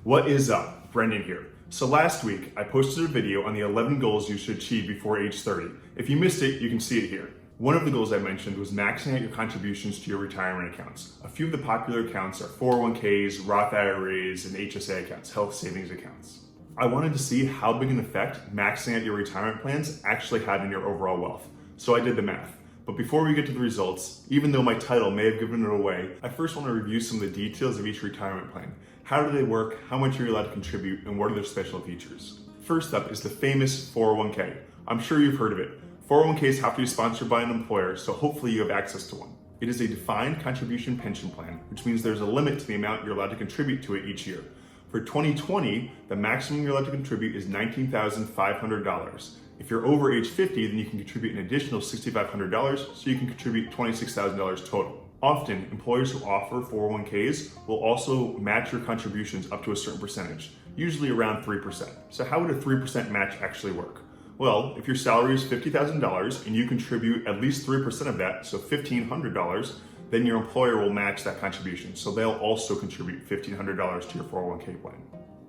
What is up? Brendan here. So last week, I posted a video on the 11 goals you should achieve before age 30. If you missed it, you can see it here. One of the goals I mentioned was maxing out your contributions to your retirement accounts. A few of the popular accounts are 401ks, Roth IRAs, and HSA accounts, health savings accounts. I wanted to see how big an effect maxing out your retirement plans actually had on your overall wealth. So I did the math. But before we get to the results, even though my title may have given it away, I first want to review some of the details of each retirement plan. How do they work? How much are you allowed to contribute? And what are their special features? First up is the famous 401k. I'm sure you've heard of it. 401ks have to be sponsored by an employer, so hopefully you have access to one. It is a defined contribution pension plan, which means there's a limit to the amount you're allowed to contribute to it each year. For 2020, the maximum you're allowed to contribute is $19,500. If you're over age 50, then you can contribute an additional $6,500, so you can contribute $26,000 total. Often, employers who offer 401ks will also match your contributions up to a certain percentage, usually around 3%. So how would a 3% match actually work? Well, if your salary is $50,000 and you contribute at least 3% of that, so $1,500, then your employer will match that contribution. So they'll also contribute $1,500 to your 401k plan.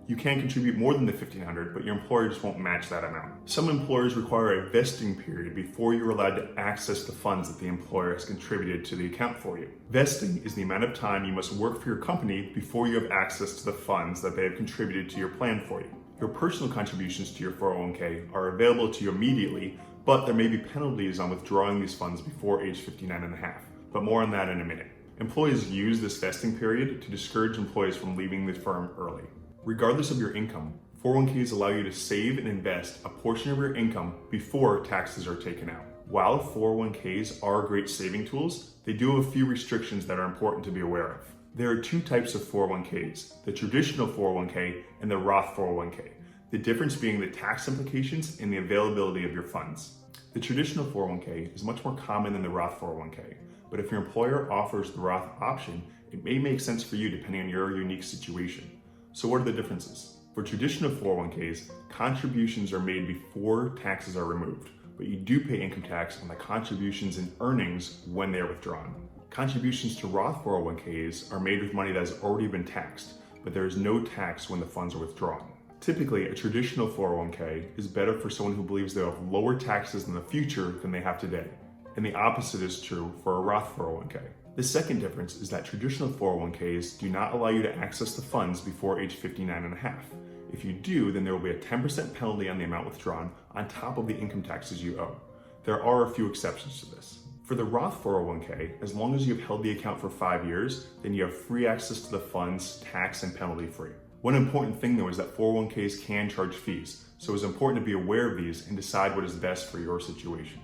You can contribute more than the $1,500, but your employer just won't match that amount. Some employers require a vesting period before you're allowed to access the funds that the employer has contributed to the account for you. Vesting is the amount of time you must work for your company before you have access to the funds that they have contributed to your plan for you. Your personal contributions to your 401k are available to you immediately, but there may be penalties on withdrawing these funds before age 59 and a half. But more on that in a minute. Employees use this vesting period to discourage employees from leaving the firm early. Regardless of your income, 401ks allow you to save and invest a portion of your income before taxes are taken out. While 401ks are great saving tools, they do have a few restrictions that are important to be aware of. There are two types of 401ks, the traditional 401k and the Roth 401k. The difference being the tax implications and the availability of your funds. The traditional 401k is much more common than the Roth 401k, but if your employer offers the Roth option, it may make sense for you depending on your unique situation. So what are the differences? For traditional 401ks, contributions are made before taxes are removed, but you do pay income tax on the contributions and earnings when they are withdrawn. Contributions to Roth 401ks are made with money that has already been taxed, but there is no tax when the funds are withdrawn. Typically, a traditional 401k is better for someone who believes they'll have lower taxes in the future than they have today, and the opposite is true for a Roth 401k. The second difference is that traditional 401ks do not allow you to access the funds before age 59 and a half. If you do, then there will be a 10% penalty on the amount withdrawn on top of the income taxes you owe. There are a few exceptions to this. For the Roth 401k, as long as you've held the account for 5 years, then you have free access to the funds, tax and penalty free. One important thing though is that 401ks can charge fees, so it's important to be aware of these and decide what is best for your situation.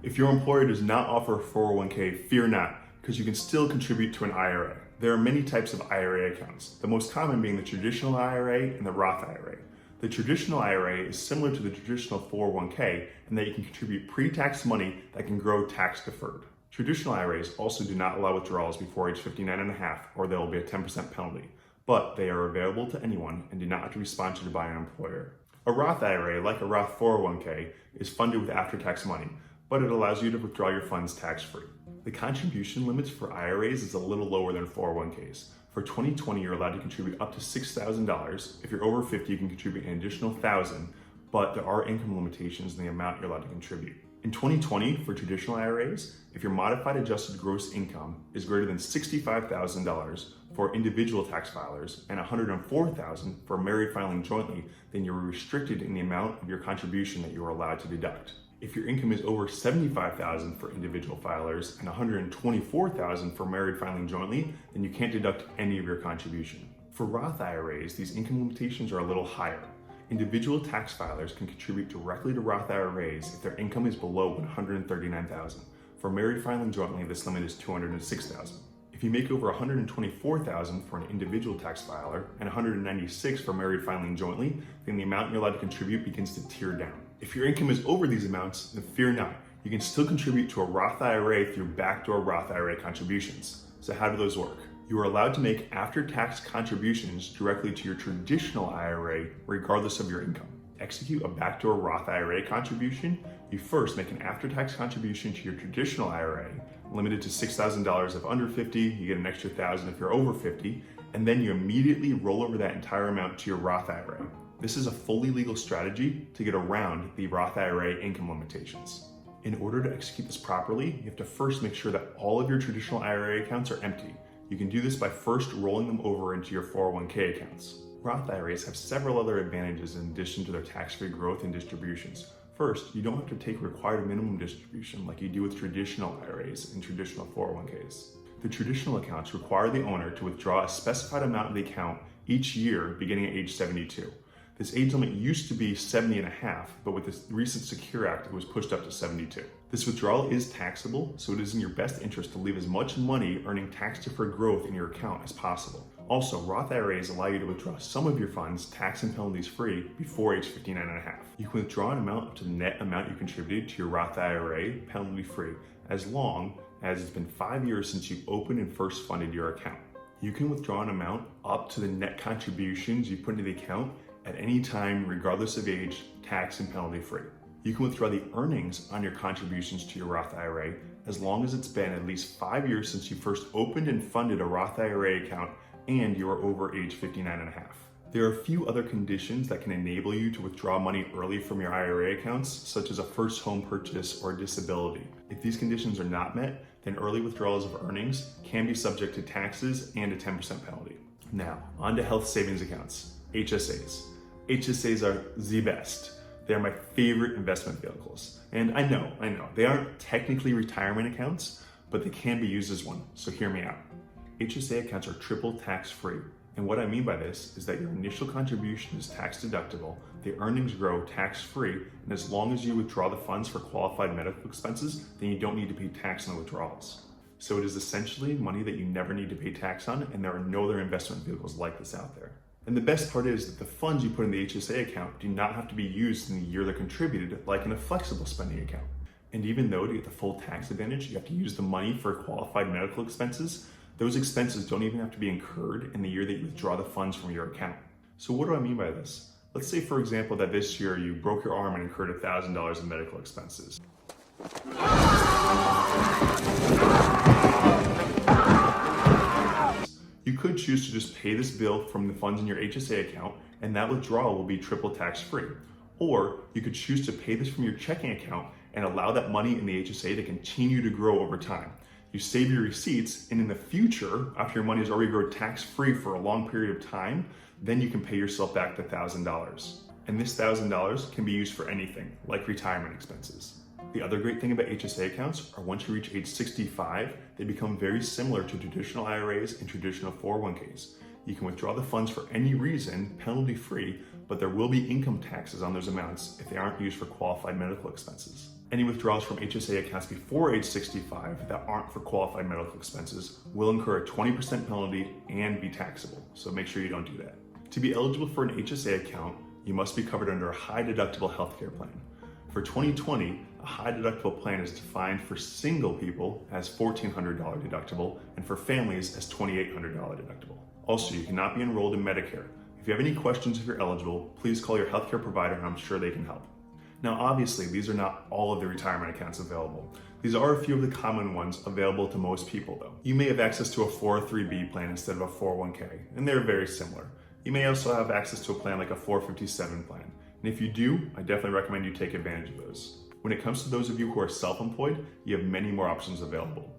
If your employer does not offer a 401k, fear not, because you can still contribute to an IRA. There are many types of IRA accounts, the most common being the traditional IRA and the Roth IRA. The traditional IRA is similar to the traditional 401k in that you can contribute pre-tax money that can grow tax deferred. Traditional IRAs also do not allow withdrawals before age 59 and a half, or there will be a 10% penalty, but they are available to anyone and do not have to be sponsored by an employer. A Roth IRA, like a Roth 401k, is funded with after-tax money, but it allows you to withdraw your funds tax-free. The contribution limits for IRAs is a little lower than 401ks. For 2020, you're allowed to contribute up to $6,000. If you're over 50, you can contribute an additional $1,000, but there are income limitations in the amount you're allowed to contribute. In 2020, for traditional IRAs, if your modified adjusted gross income is greater than $65,000 for individual tax filers and $104,000 for married filing jointly, then you're restricted in the amount of your contribution that you are allowed to deduct. If your income is over $75,000 for individual filers and $124,000 for married filing jointly, then you can't deduct any of your contribution. For Roth IRAs, these income limitations are a little higher. Individual tax filers can contribute directly to Roth IRAs if their income is below $139,000. For married filing jointly, this limit is $206,000. If you make over $124,000 for an individual tax filer and $196,000 for married filing jointly, then the amount you're allowed to contribute begins to tier down. If your income is over these amounts, then fear not. You can still contribute to a Roth IRA through backdoor Roth IRA contributions. So how do those work? You are allowed to make after-tax contributions directly to your traditional IRA regardless of your income. Execute a backdoor Roth IRA contribution, you first make an after-tax contribution to your traditional IRA, limited to $6,000 if under 50, you get an extra $1,000 if you're over 50, and then you immediately roll over that entire amount to your Roth IRA. This is a fully legal strategy to get around the Roth IRA income limitations. In order to execute this properly, you have to first make sure that all of your traditional IRA accounts are empty. You can do this by first rolling them over into your 401k accounts. Roth IRAs have several other advantages in addition to their tax-free growth and distributions. First, you don't have to take required minimum distribution like you do with traditional IRAs and traditional 401ks. The traditional accounts require the owner to withdraw a specified amount of the account each year beginning at age 72. This age limit used to be 70 and a half, but with the recent Secure Act, it was pushed up to 72. This withdrawal is taxable, so it is in your best interest to leave as much money earning tax-deferred growth in your account as possible. Also, Roth IRAs allow you to withdraw some of your funds tax and penalties free before age 59 and a half. You can withdraw an amount up to the net amount you contributed to your Roth IRA penalty free, as long as it's been 5 years since you opened and first funded your account. You can withdraw an amount up to the net contributions you put into the account at any time, regardless of age, tax and penalty free. You can withdraw the earnings on your contributions to your Roth IRA as long as it's been at least 5 years since you first opened and funded a Roth IRA account and you are over age 59 and a half. There are a few other conditions that can enable you to withdraw money early from your IRA accounts, such as a first home purchase or disability. If these conditions are not met, then early withdrawals of earnings can be subject to taxes and a 10% penalty. Now, on to health savings accounts, HSAs. HSAs are the best. They are my favorite investment vehicles. And I know, they aren't technically retirement accounts, but they can be used as one, so hear me out. HSA accounts are triple tax-free. And what I mean by this is that your initial contribution is tax deductible, the earnings grow tax-free, and as long as you withdraw the funds for qualified medical expenses, then you don't need to pay tax on the withdrawals. So it is essentially money that you never need to pay tax on, and there are no other investment vehicles like this out there. And the best part is that the funds you put in the HSA account do not have to be used in the year they're contributed, like in a flexible spending account. And even though to get the full tax advantage, you have to use the money for qualified medical expenses, those expenses don't even have to be incurred in the year that you withdraw the funds from your account. So what do I mean by this? Let's say, for example, that this year you broke your arm and incurred $1,000 in medical expenses. You could choose to just pay this bill from the funds in your HSA account, and that withdrawal will be triple tax-free. Or you could choose to pay this from your checking account and allow that money in the HSA to continue to grow over time. You save your receipts, and in the future, after your money has already grown tax-free for a long period of time, then you can pay yourself back the $1,000. And this $1,000 can be used for anything, like retirement expenses. The other great thing about HSA accounts are once you reach age 65, they become very similar to traditional IRAs and traditional 401ks. You can withdraw the funds for any reason, penalty free, but there will be income taxes on those amounts if they aren't used for qualified medical expenses. Any withdrawals from HSA accounts before age 65 that aren't for qualified medical expenses will incur a 20% penalty and be taxable, so make sure you don't do that. To be eligible for an HSA account, you must be covered under a high deductible healthcare plan. For 2020, a high deductible plan is defined for single people as $1,400 deductible and for families as $2,800 deductible. Also, you cannot be enrolled in Medicare. If you have any questions if you're eligible, please call your healthcare provider and I'm sure they can help. Now, obviously, these are not all of the retirement accounts available. These are a few of the common ones available to most people, though. You may have access to a 403b plan instead of a 401k, and they're very similar. You may also have access to a plan like a 457 plan. And if you do, I definitely recommend you take advantage of those. When it comes to those of you who are self-employed, you have many more options available.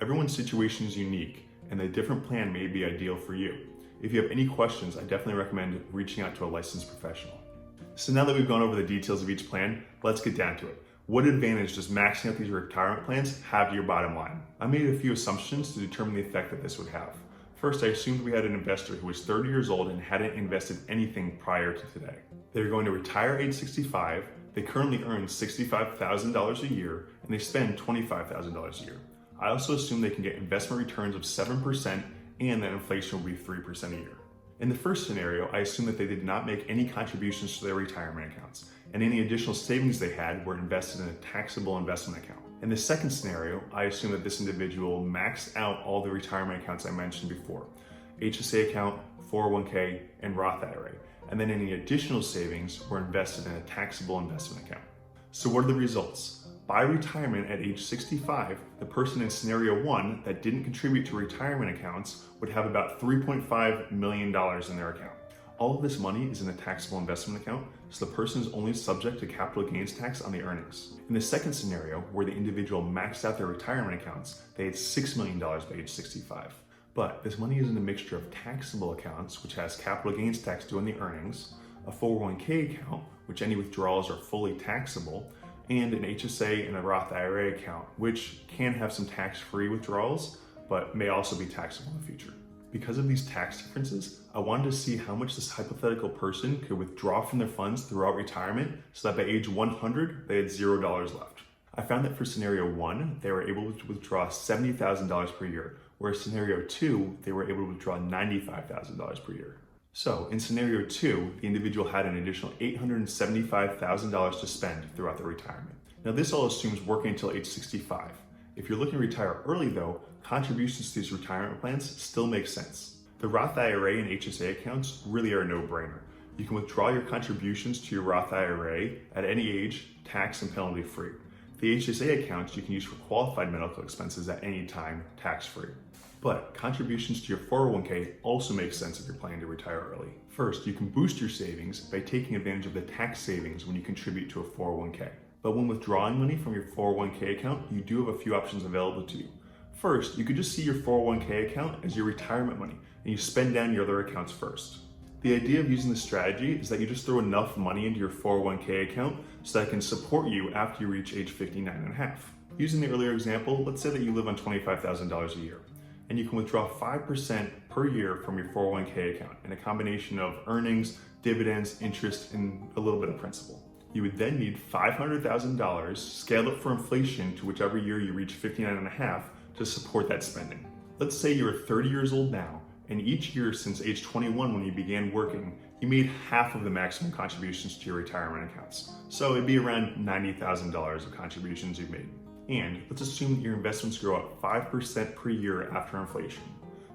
Everyone's situation is unique, and a different plan may be ideal for you. If you have any questions, I definitely recommend reaching out to a licensed professional. So now that we've gone over the details of each plan, let's get down to it. What advantage does maxing out these retirement plans have to your bottom line? I made a few assumptions to determine the effect that this would have. First, I assumed we had an investor who was 30 years old and hadn't invested anything prior to today. They're going to retire age 65, they currently earn $65,000 a year, and they spend $25,000 a year. I also assume they can get investment returns of 7% and that inflation will be 3% a year. In the first scenario, I assume that they did not make any contributions to their retirement accounts, and any additional savings they had were invested in a taxable investment account. In the second scenario, I assume that this individual maxed out all the retirement accounts I mentioned before, HSA account, 401k, and Roth IRA, and then any additional savings were invested in a taxable investment account. So what are the results? By retirement at age 65, the person in scenario 1 that didn't contribute to retirement accounts would have about $3.5 million in their account. All of this money is in a taxable investment account, so the person is only subject to capital gains tax on the earnings. In the second scenario, where the individual maxed out their retirement accounts, they had $6 million by age 65. But this money is in a mixture of taxable accounts, which has capital gains tax due on the earnings, a 401k account, which any withdrawals are fully taxable, and an HSA and a Roth IRA account, which can have some tax-free withdrawals, but may also be taxable in the future. Because of these tax differences, I wanted to see how much this hypothetical person could withdraw from their funds throughout retirement so that by age 100, they had $0 left. I found that for scenario 1, they were able to withdraw $70,000 per year, whereas scenario 2, they were able to withdraw $95,000 per year. So in scenario 2, the individual had an additional $875,000 to spend throughout their retirement. Now this all assumes working until age 65. If you're looking to retire early though, contributions to these retirement plans still make sense. The Roth IRA and HSA accounts really are a no-brainer. You can withdraw your contributions to your Roth IRA at any age, tax and penalty free. The HSA accounts you can use for qualified medical expenses at any time, tax-free. But contributions to your 401k also make sense if you're planning to retire early. First, you can boost your savings by taking advantage of the tax savings when you contribute to a 401k. But when withdrawing money from your 401k account, you do have a few options available to you. First, you could just see your 401k account as your retirement money, and you spend down your other accounts first. The idea of using this strategy is that you just throw enough money into your 401k account so that it can support you after you reach age 59 and a half. Using the earlier example, let's say that you live on $25,000 a year, and you can withdraw 5% per year from your 401k account in a combination of earnings, dividends, interest, and a little bit of principal. You would then need $500,000 scaled up for inflation to whichever year you reach 59 and a half to support that spending. Let's say you're 30 years old now, and each year since age 21 when you began working, you made half of the maximum contributions to your retirement accounts. So it'd be around $90,000 of contributions you've made. And let's assume that your investments grow at 5% per year after inflation.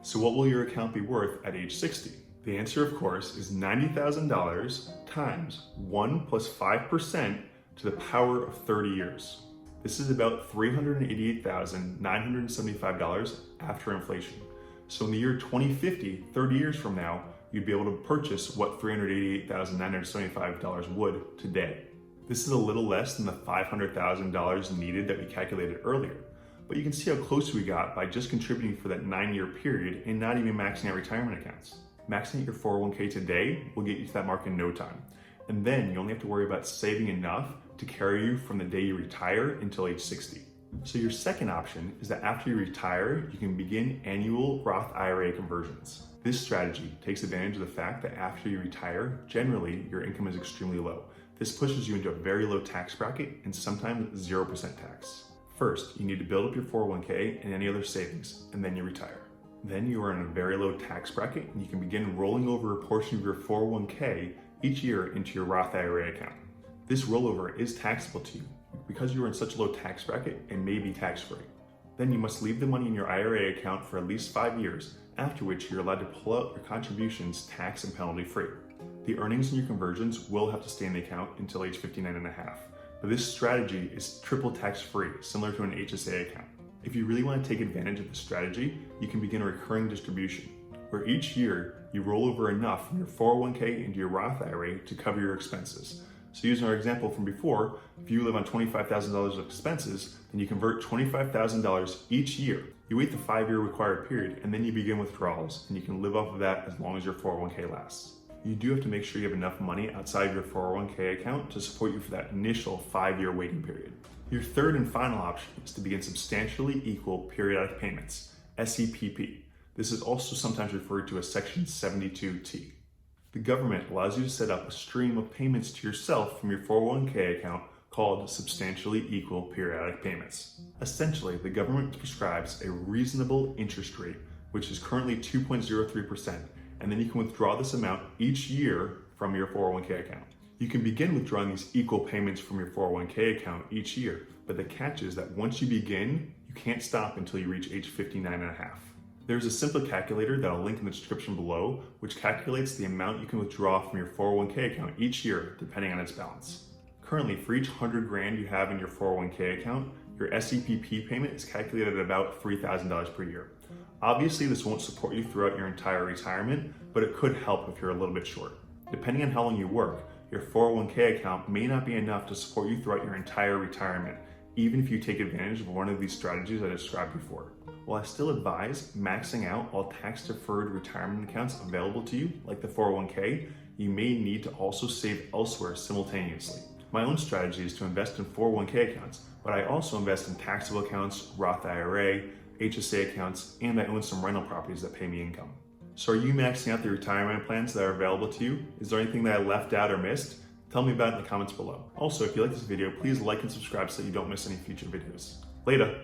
So what will your account be worth at age 60? The answer, of course, is $90,000 times 1 plus 5% to the power of 30 years. This is about $388,975 after inflation. So in the year 2050, 30 years from now, you'd be able to purchase what $388,975 would today. This is a little less than the $500,000 needed that we calculated earlier, but you can see how close we got by just contributing for that 9-year period and not even maxing out retirement accounts. Maxing out your 401k today will get you to that mark in no time. And then you only have to worry about saving enough to carry you from the day you retire until age 60. So your second option is that after you retire, you can begin annual Roth IRA conversions. This strategy takes advantage of the fact that after you retire, generally your income is extremely low. This pushes you into a very low tax bracket and sometimes 0% tax. First, you need to build up your 401k and any other savings, and then you retire. Then you are in a very low tax bracket and you can begin rolling over a portion of your 401k each year into your Roth IRA account. This rollover is taxable to you because you are in such a low tax bracket and may be tax-free. Then you must leave the money in your IRA account for at least 5 years, after which you're allowed to pull out your contributions tax and penalty free. The earnings in your conversions will have to stay in the account until age 59 and a half, but this strategy is triple tax-free, similar to an HSA account. If you really want to take advantage of this strategy, you can begin a recurring distribution, where each year you roll over enough from your 401k into your Roth IRA to cover your expenses. So using our example from before, if you live on $25,000 of expenses, then you convert $25,000 each year. You wait the 5-year required period, and then you begin withdrawals, and you can live off of that as long as your 401k lasts. You do have to make sure you have enough money outside of your 401k account to support you for that initial 5-year waiting period. Your third and final option is to begin substantially equal periodic payments, SEPP. This is also sometimes referred to as Section 72T. The government allows you to set up a stream of payments to yourself from your 401k account called substantially equal periodic payments. Essentially, the government prescribes a reasonable interest rate, which is currently 2.03%, and then you can withdraw this amount each year from your 401k account. You can begin withdrawing these equal payments from your 401k account each year, but the catch is that once you begin, you can't stop until you reach age 59 and a half. There's a simple calculator that I'll link in the description below, which calculates the amount you can withdraw from your 401k account each year, depending on its balance. Currently, for each 100 grand you have in your 401k account, your SEPP payment is calculated at about $3,000 per year. Obviously, this won't support you throughout your entire retirement, but it could help if you're a little bit short. Depending on how long you work, your 401k account may not be enough to support you throughout your entire retirement, even if you take advantage of one of these strategies I described before. While I still advise maxing out all tax-deferred retirement accounts available to you, like the 401k, you may need to also save elsewhere simultaneously. My own strategy is to invest in 401k accounts, but I also invest in taxable accounts, Roth IRA, HSA accounts, and I own some rental properties that pay me income. So are you maxing out the retirement plans that are available to you? Is there anything that I left out or missed? Tell me about it in the comments below. Also, if you like this video, please like and subscribe so that you don't miss any future videos. Later.